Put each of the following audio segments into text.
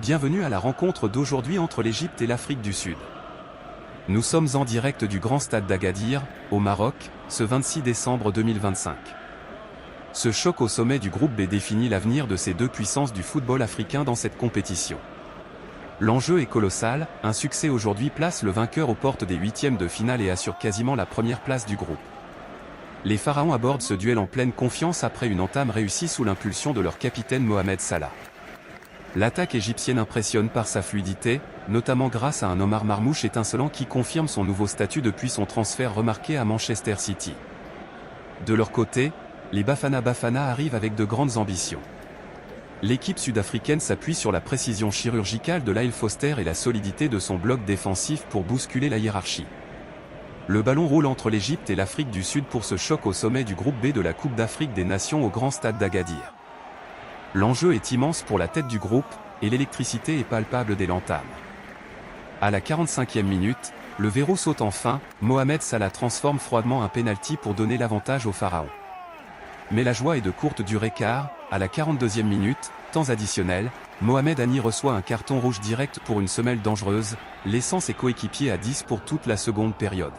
Bienvenue à la rencontre d'aujourd'hui entre l'Égypte et l'Afrique du Sud. Nous sommes en direct du Grand Stade d'Agadir, au Maroc, ce 26 décembre 2025. Ce choc au sommet du groupe B définit l'avenir de ces deux puissances du football africain dans cette compétition. L'enjeu est colossal, un succès aujourd'hui place le vainqueur aux portes des huitièmes de finale et assure quasiment la première place du groupe. Les Pharaons abordent ce duel en pleine confiance après une entame réussie sous l'impulsion de leur capitaine Mohamed Salah. L'attaque égyptienne impressionne par sa fluidité, notamment grâce à un Omar Marmoush étincelant qui confirme son nouveau statut depuis son transfert remarqué à Manchester City. De leur côté, les Bafana arrivent avec de grandes ambitions. L'équipe sud-africaine s'appuie sur la précision chirurgicale de Lyle Foster et la solidité de son bloc défensif pour bousculer la hiérarchie. Le ballon roule entre l'Égypte et l'Afrique du Sud pour ce choc au sommet du groupe B de la Coupe d'Afrique des Nations au Grand Stade d'Agadir. L'enjeu est immense pour la tête du groupe, et l'électricité est palpable dès l'entame. À la 45e minute, le verrou saute enfin, Mohamed Salah transforme froidement un pénalty pour donner l'avantage aux Pharaons. Mais la joie est de courte durée car, à la 42e minute, temps additionnel, Mohamed Hani reçoit un carton rouge direct pour une semelle dangereuse, laissant ses coéquipiers à 10 pour toute la seconde période.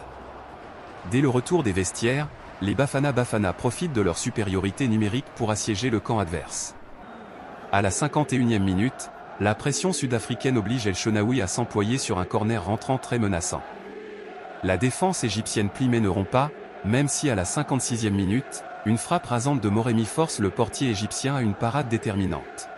Dès le retour des vestiaires, les Bafana profitent de leur supériorité numérique pour assiéger le camp adverse. À la 51e minute, la pression sud-africaine oblige El Chenaoui à s'employer sur un corner rentrant très menaçant. La défense égyptienne plie mais ne rompt pas, même si à la 56e minute, une frappe rasante de Moremi force le portier égyptien à une parade déterminante.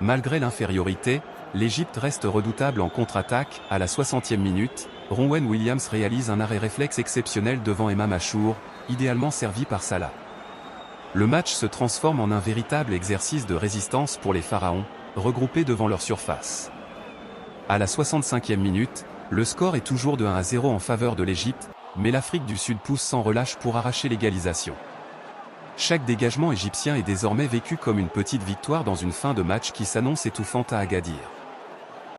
Malgré l'infériorité, l'Égypte reste redoutable en contre-attaque. À la 60e minute, Ronwen Williams réalise un arrêt réflexe exceptionnel devant Emam Achour, idéalement servi par Salah. Le match se transforme en un véritable exercice de résistance pour les Pharaons, regroupés devant leur surface. À la 65e minute, le score est toujours de 1-0 en faveur de l'Égypte, mais l'Afrique du Sud pousse sans relâche pour arracher l'égalisation. Chaque dégagement égyptien est désormais vécu comme une petite victoire dans une fin de match qui s'annonce étouffante à Agadir.